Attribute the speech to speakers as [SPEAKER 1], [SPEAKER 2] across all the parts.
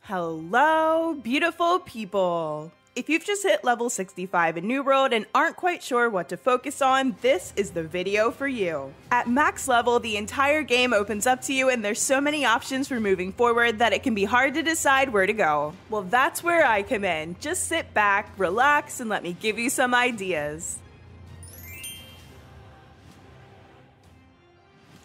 [SPEAKER 1] Hello, beautiful people! If you've just hit level 65 in New World and aren't quite sure what to focus on, this is the video for you. At max level, the entire game opens up to you and there's so many options for moving forward that it can be hard to decide where to go. Well, that's where I come in. Just sit back, relax, and let me give you some ideas.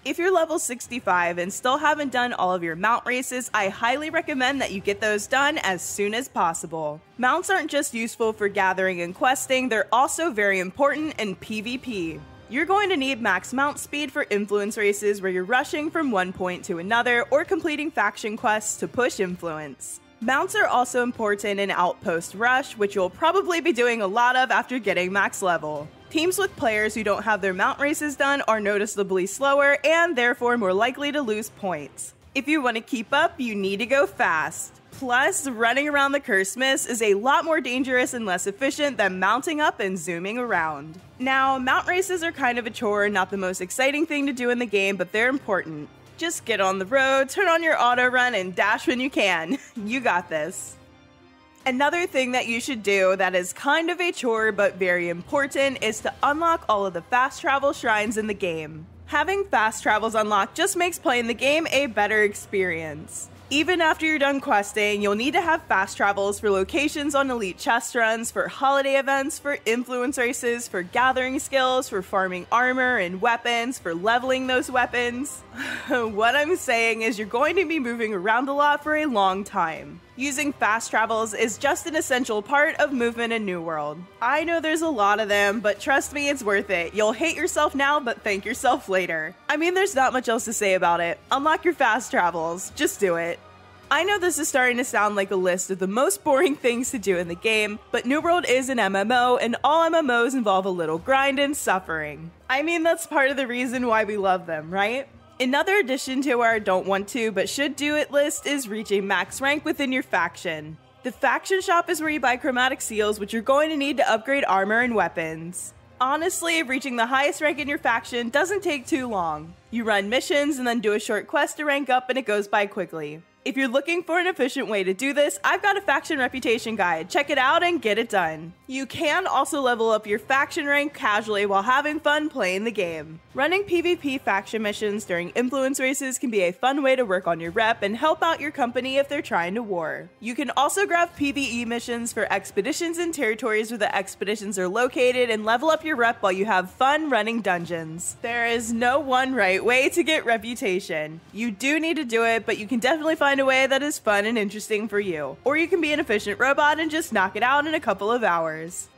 [SPEAKER 1] If you're level 65 and still haven't done all of your mount races, I highly recommend that you get those done as soon as possible. Mounts aren't just useful for gathering and questing, they're also very important in PvP. You're going to need max mount speed for influence races where you're rushing from one point to another or completing faction quests to push influence. Mounts are also important in Outpost Rush, which you'll probably be doing a lot of after getting max level. Teams with players who don't have their mount races done are noticeably slower and therefore more likely to lose points. If you want to keep up, you need to go fast. Plus, running around the Curse Mist is a lot more dangerous and less efficient than mounting up and zooming around. Now, mount races are kind of a chore, not the most exciting thing to do in the game, but they're important. Just get on the road, turn on your auto run, and dash when you can. You got this. Another thing that you should do that is kind of a chore but very important is to unlock all of the fast travel shrines in the game. Having fast travels unlocked just makes playing the game a better experience. Even after you're done questing, you'll need to have fast travels for locations on elite chest runs, for holiday events, for influence races, for gathering skills, for farming armor and weapons, for leveling those weapons. What I'm saying is you're going to be moving around a lot for a long time. Using fast travels is just an essential part of movement in New World. I know there's a lot of them, but trust me, it's worth it. You'll hate yourself now, but thank yourself later. I mean, there's not much else to say about it. Unlock your fast travels. Just do it. I know this is starting to sound like a list of the most boring things to do in the game, but New World is an MMO, and all MMOs involve a little grind and suffering. I mean, that's part of the reason why we love them, right? Another addition to our don't want to but should do it list is reaching max rank within your faction. The faction shop is where you buy chromatic seals, which you're going to need to upgrade armor and weapons. Honestly, reaching the highest rank in your faction doesn't take too long. You run missions and then do a short quest to rank up and it goes by quickly. If you're looking for an efficient way to do this, I've got a faction reputation guide. Check it out and get it done. You can also level up your faction rank casually while having fun playing the game. Running PvP faction missions during influence races can be a fun way to work on your rep and help out your company if they're trying to war. You can also grab PvE missions for expeditions and territories where the expeditions are located and level up your rep while you have fun running dungeons. There is no one right way to get reputation. You do need to do it, but you can definitely find a way that is fun and interesting for you. Or you can be an efficient robot and just knock it out in a couple of hours.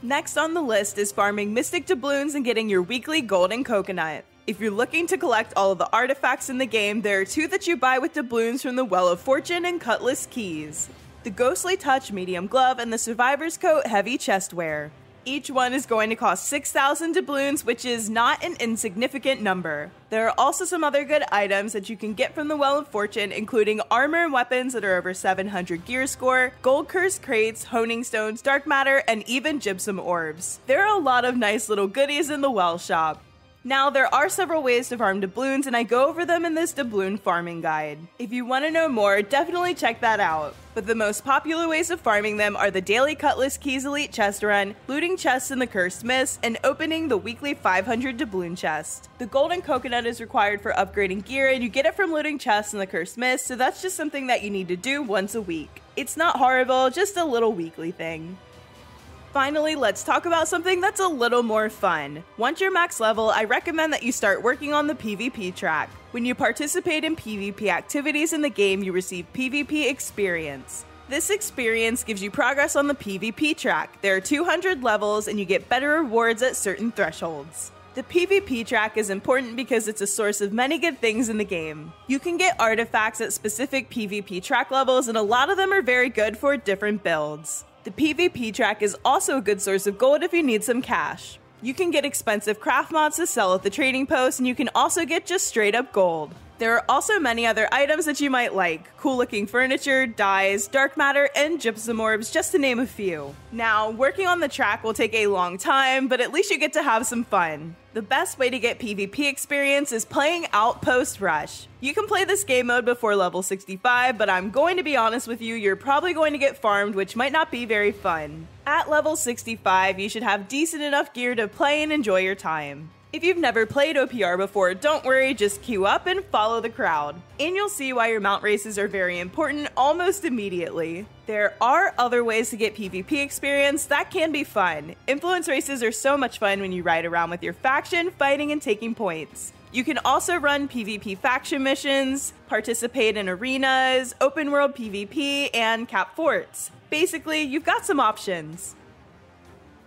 [SPEAKER 1] Next on the list is farming mystic doubloons and getting your weekly golden coconut. If you're looking to collect all of the artifacts in the game, there are two that you buy with doubloons from the Well of Fortune and Cutlass Keys: the Ghostly Touch medium glove and the Survivor's Coat heavy chestwear. Each one is going to cost 6,000 doubloons, which is not an insignificant number. There are also some other good items that you can get from the Well of Fortune, including armor and weapons that are over 700 gear score, gold cursed crates, honing stones, dark matter, and even gypsum orbs. There are a lot of nice little goodies in the Well shop. Now, there are several ways to farm doubloons, and I go over them in this doubloon farming guide. If you want to know more, definitely check that out. But the most popular ways of farming them are the daily Cutlass Keys Elite chest run, looting chests in the Cursed Mist, and opening the weekly 500 doubloon chest. The golden coconut is required for upgrading gear, and you get it from looting chests in the Cursed Mist, so that's just something that you need to do once a week. It's not horrible, just a little weekly thing. Finally, let's talk about something that's a little more fun. Once you're max level, I recommend that you start working on the PvP track. When you participate in PvP activities in the game, you receive PvP experience. This experience gives you progress on the PvP track. There are 200 levels and you get better rewards at certain thresholds. The PvP track is important because it's a source of many good things in the game. You can get artifacts at specific PvP track levels, and a lot of them are very good for different builds. The PvP track is also a good source of gold if you need some cash. You can get expensive craft mods to sell at the trading post, and you can also get just straight up gold. There are also many other items that you might like. Cool looking furniture, dyes, dark matter, and gypsum orbs, just to name a few. Now, working on the track will take a long time, but at least you get to have some fun. The best way to get PvP experience is playing Outpost Rush. You can play this game mode before level 65, but I'm going to be honest with you, you're probably going to get farmed, which might not be very fun. At level 65, you should have decent enough gear to play and enjoy your time. If you've never played OPR before, don't worry, just queue up and follow the crowd. And you'll see why your mount races are very important almost immediately. There are other ways to get PvP experience that can be fun. Influence races are so much fun when you ride around with your faction, fighting and taking points. You can also run PvP faction missions, participate in arenas, open world PvP, and cap forts. Basically, you've got some options.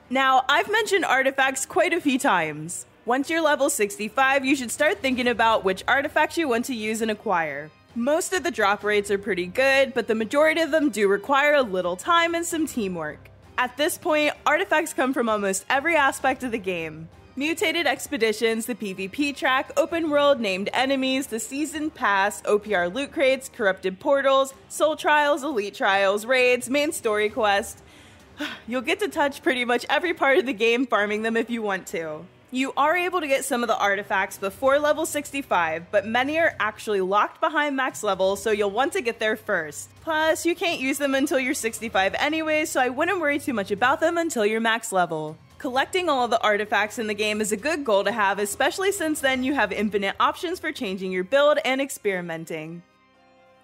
[SPEAKER 1] Now, I've mentioned artifacts quite a few times. Once you're level 65, you should start thinking about which artifacts you want to use and acquire. Most of the drop rates are pretty good, but the majority of them do require a little time and some teamwork. At this point, artifacts come from almost every aspect of the game. Mutated expeditions, the PvP track, open world, named enemies, the season pass, OPR loot crates, corrupted portals, soul trials, elite trials, raids, main story quest. You'll get to touch pretty much every part of the game farming them if you want to. You are able to get some of the artifacts before level 65, but many are actually locked behind max level, so you'll want to get there first. Plus, you can't use them until you're 65 anyway, so I wouldn't worry too much about them until you're max level. Collecting all of the artifacts in the game is a good goal to have, especially since then you have infinite options for changing your build and experimenting.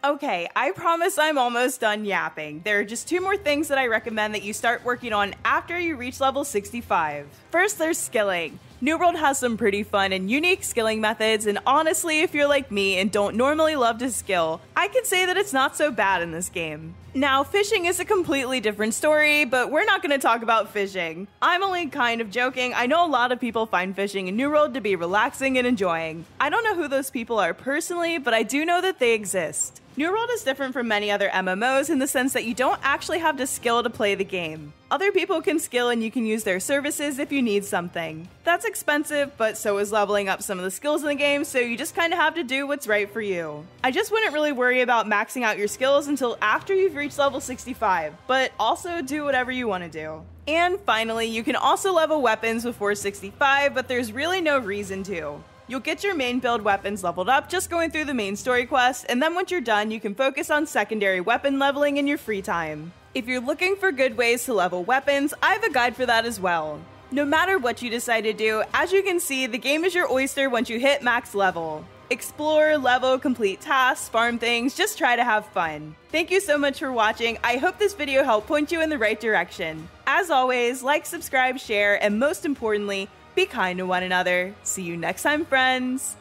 [SPEAKER 1] Okay, I promise I'm almost done yapping. There are just 2 more things that I recommend that you start working on after you reach level 65. First, there's skilling. New World has some pretty fun and unique skilling methods, and honestly, if you're like me and don't normally love to skill, I can say that it's not so bad in this game. Now, fishing is a completely different story, but we're not going to talk about fishing. I'm only kind of joking. I know a lot of people find fishing in New World to be relaxing and enjoying. I don't know who those people are personally, but I do know that they exist. New World is different from many other MMOs in the sense that you don't actually have to skill to play the game. Other people can skill and you can use their services if you need something. That's expensive, but so is leveling up some of the skills in the game, so you just kind of have to do what's right for you. I just wouldn't really worry about maxing out your skills until after you've reached level 65, but also do whatever you want to do. And finally, you can also level weapons before 65, but there's really no reason to. You'll get your main build weapons leveled up just going through the main story quest, and then once you're done, you can focus on secondary weapon leveling in your free time. If you're looking for good ways to level weapons, I have a guide for that as well. No matter what you decide to do, as you can see, the game is your oyster once you hit max level. Explore, level, complete tasks, farm things, just try to have fun. Thank you so much for watching. I hope this video helped point you in the right direction. As always, like, subscribe, share, and most importantly, be kind to one another. See you next time, friends!